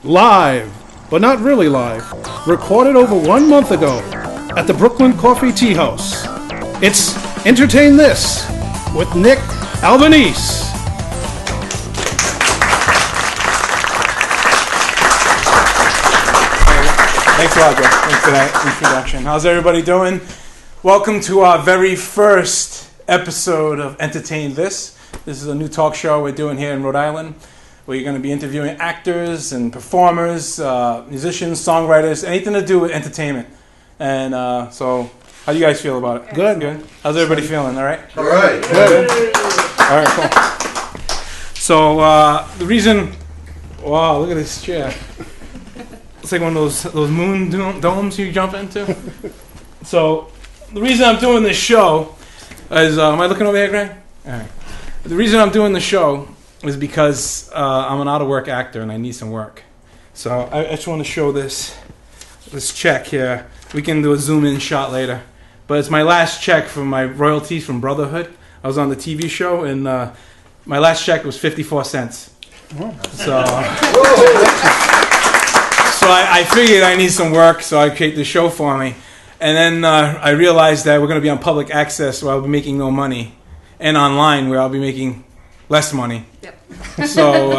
live, but not really live, recorded over 1 month ago at the Brooklyn Coffee Tea House. It's Entertain This with Nick Albanese. Thanks a lot, Joe. Thanks for that introduction. How's everybody doing? Welcome to our very first episode of Entertain This. This is a new talk show we're doing here in Rhode Island, where you're going to be interviewing actors and performers, musicians, songwriters, anything to do with entertainment. And so, how do you guys feel about it? Good. Good. How's everybody feeling? All right? All right. Good. All right, cool. So, the reason... Wow, look at this chair. It's like one of those moon domes you jump into. So, the reason I'm doing this show is... am I looking over here, Greg? All right. The reason I'm doing the show is because I'm an out-of-work actor and I need some work. So I just want to show this check here. We can do a zoom-in shot later. But it's my last check for my royalties from Brotherhood. I was on the TV show, and my last check was 54 cents. So I figured I need some work, so I created the show for me. And then I realized that we're going to be on public access where I'll be making no money, and online where I'll be making less money. Yep. So,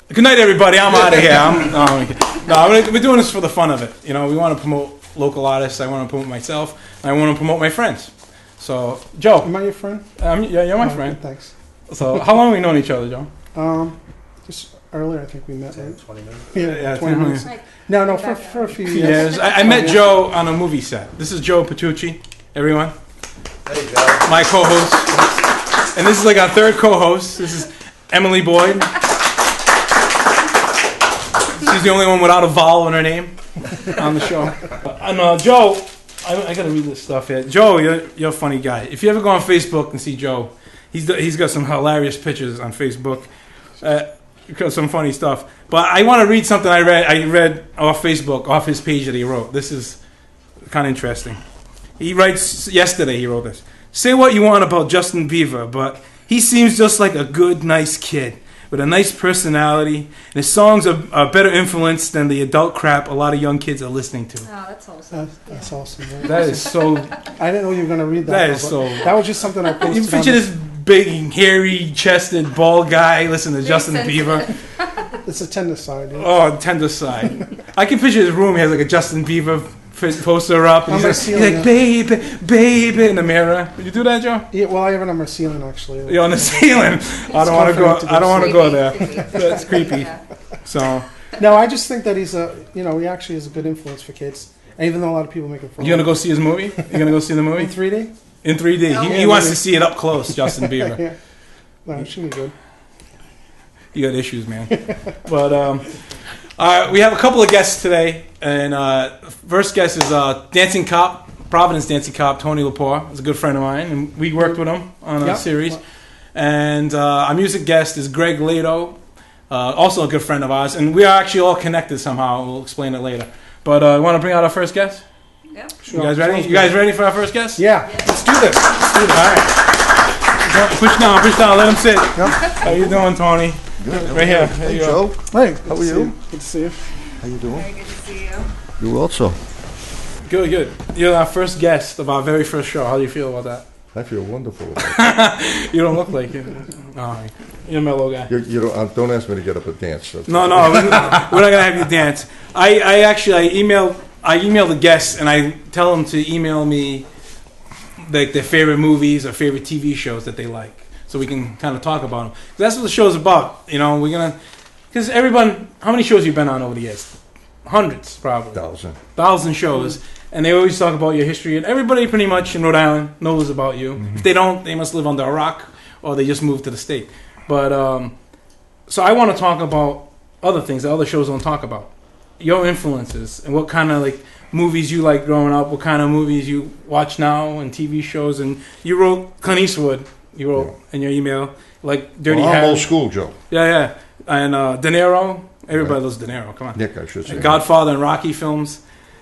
good night, everybody. I'm out of here. We're doing this for the fun of it. You know, we want to promote local artists. I want to promote myself. And I want to promote my friends. So, Joe. Am I your friend? Yeah, you're my friend. Thanks. So, how long have we known each other, Joe? Just earlier, I think we met. 10, 20 minutes. Yeah, 20 minutes. No, for a few years. I met Joe on a movie set. This is Joe Petrucci, everyone. Hey, Joe. My co-host. And this is like our third co-host. This is Emily Boyd. She's the only one without a vowel in her name on the show. And Joe, I got to read this stuff here. Joe, you're a funny guy. If you ever go on Facebook and see Joe, he's got some hilarious pictures on Facebook. Some funny stuff. But I want to read something I read off Facebook, off his page that he wrote. This is kind of interesting. He writes, yesterday he wrote this. Say what you want about Justin Bieber, but he seems just like a good, nice kid with a nice personality. And his songs are a better influence than the adult crap a lot of young kids are listening to. Oh, that's awesome. That's awesome. Man. That is so... I didn't know you were going to read that. That is so... That was just something I posted. You picture this big, hairy-chested, bald guy listening to Justin Bieber. It's a tender side. Yeah. Oh, tender side. I can picture his room. He has like a Justin Bieber poster up. And he's like, baby, baby, in the mirror. Would you do that, Joe? Yeah, well, I have it on my ceiling, actually. You're on the ceiling. I don't want to go. I don't want to go there. That's creepy. So. No, I just think that he's he actually is a good influence for kids. And even though a lot of people make it fun. You gonna go see his movie? You gonna go see the movie in 3D? In 3D. No. He wants to see it up close, Justin Bieber. Yeah. No, it should be good. You got issues, man. But we have a couple of guests today, and first guest is dancing cop, Providence dancing cop, Tony Lepore. He's a good friend of mine, and we worked with him on a series. And our music guest is Greg Lato, also a good friend of ours, and we are actually all connected somehow. We'll explain it later. But I want to bring out our first guest. Yep. Sure. You guys ready? You guys ready for our first guest? Yeah. Let's do this. All right. Push down. Let him sit. Yep. How you doing, Tony? Good. Right here. Hey, Joe. Hey, How are you? Good to see you. How you doing? Very good to see you. You also. Good. You're our first guest of our very first show. How do you feel about that? I feel wonderful. You don't look like it. No, you're a mellow guy. You don't ask me to get up and dance. So. No, we're not gonna have you dance. I email the guests and I tell them to email me like their favorite movies or favorite TV shows that they like, so we can kind of talk about them. That's what the show's about. You know, because everyone. How many shows have you been on over the years? Hundreds, probably. 1,000 shows. And they always talk about your history, and everybody pretty much in Rhode Island knows about you. Mm-hmm. If they don't, they must live under a rock, or they just moved to the state. But so I want to talk about other things that other shows don't talk about. Your influences and what kind of like movies you like growing up, what kind of movies you watch now and TV shows. And you wrote Clint Eastwood. You wrote in your email like Dirty Harry. I'm old school, Joe. Yeah. And De Niro. Everybody loves De Niro. Come on. Nick, I should say. Godfather and Rocky films.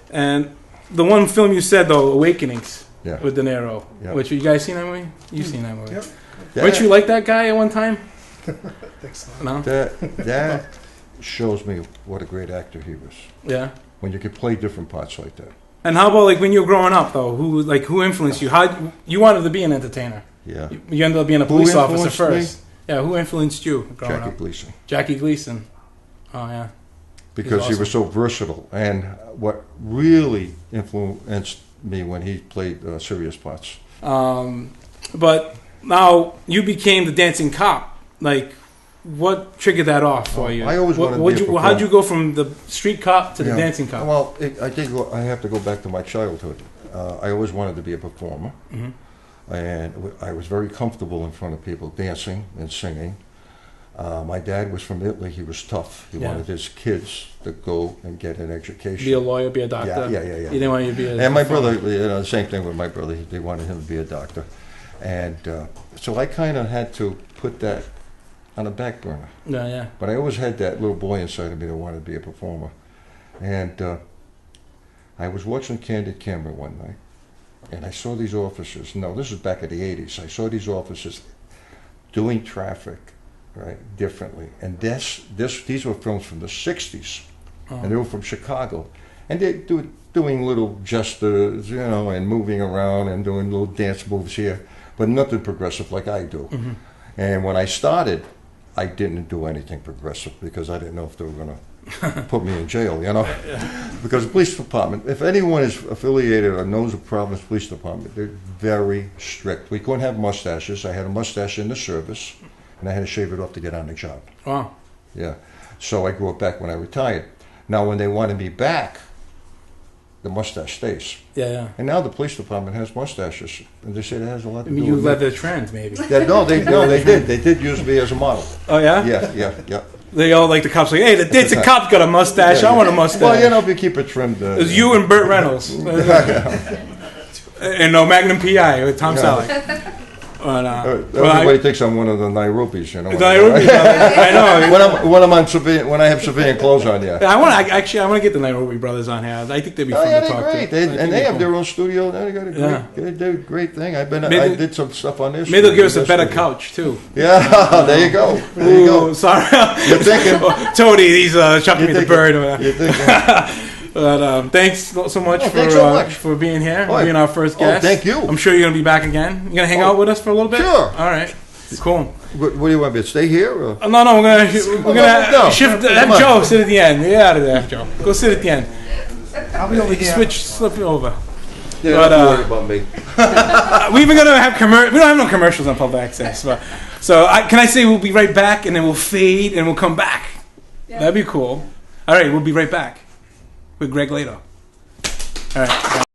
And the one film you said, though, Awakenings, with De Niro. Yeah. Which, you guys seen that movie? You've seen that movie. Yep. Yeah. Weren't you like that guy at one time? Thanks. No? shows me what a great actor he was. Yeah. When you could play different parts like that. And how about like when you were growing up though? Who influenced you? How you wanted to be an entertainer? Yeah. You ended up being a police officer influenced first. Yeah. Who influenced you growing Jackie up? Gleason. Jackie Gleason. Oh yeah. Because he was so versatile. And what really influenced me when he played serious parts. But now you became the dancing cop. Like, what triggered that off for you? I always wanted to be a performer. How'd you go from the street cop to the dancing cop? Well, I think I have to go back to my childhood. I always wanted to be a performer. Mm-hmm. And I was very comfortable in front of people, dancing and singing. My dad was from Italy. He was tough. He wanted his kids to go and get an education. Be a lawyer, be a doctor. Yeah. He didn't want you to be a And my brother, the same thing with my brother. They wanted him to be a doctor. And so I kind of had to put that on the back burner. Yeah. But I always had that little boy inside of me that wanted to be a performer. And I was watching Candid Camera one night, and I saw these officers. No, this was back in the 80s. I saw these officers doing traffic, right, differently. And these were films from the 60s, and they were from Chicago. And they doing little gestures, and moving around and doing little dance moves here, but nothing progressive like I do. Mm-hmm. And when I started, I didn't do anything progressive because I didn't know if they were going to put me in jail, Because the police department, if anyone is affiliated or knows the Providence Police Department, they're very strict. We couldn't have mustaches. I had a mustache in the service, and I had to shave it off to get on the job. Wow. Yeah. So I grew it back when I retired. Now, when they wanted me back, the mustache stays. Yeah. And now the police department has mustaches, and they say that has a lot to do You with led me. the trend, maybe. They did. They did use me as a model. Oh, yeah? Yeah. They all like the cops, like, hey, the dancing cop's got a mustache. Yeah. I want a mustache. Well, if you keep it trimmed. It was you and Burt Reynolds. And no Magnum PI with Tom Selleck. But, everybody thinks I'm one of the Nairobis, Nairobi, I know. When I have civilian clothes on, yeah. I want to get the Nairobi brothers on here. I think they'd be fun to talk great. to. They have their own studio. They do a great thing. I did some stuff on this. Maybe they'll give us a better couch too. Yeah, there you go. Sorry, you're thinking. Tony, he's chucking me the bird. You're thinking. But thanks so much for being here, being our first guest. Thank you. I'm sure you're going to be back again. You're going to hang out with us for a little bit? Sure. All right. Cool. What do you want me to stay here? Or? No, we're gonna shift. Have Joe sit at the end. Get out of there, Joe. Go sit at the end. I'll be over here. Slip it over. Yeah, don't worry about me. We're even gonna have we don't have no commercials on public access, but can I say we'll be right back, and then we'll fade, and we'll come back. Yeah. That'd be cool. All right, we'll be right back with Greg later. All right.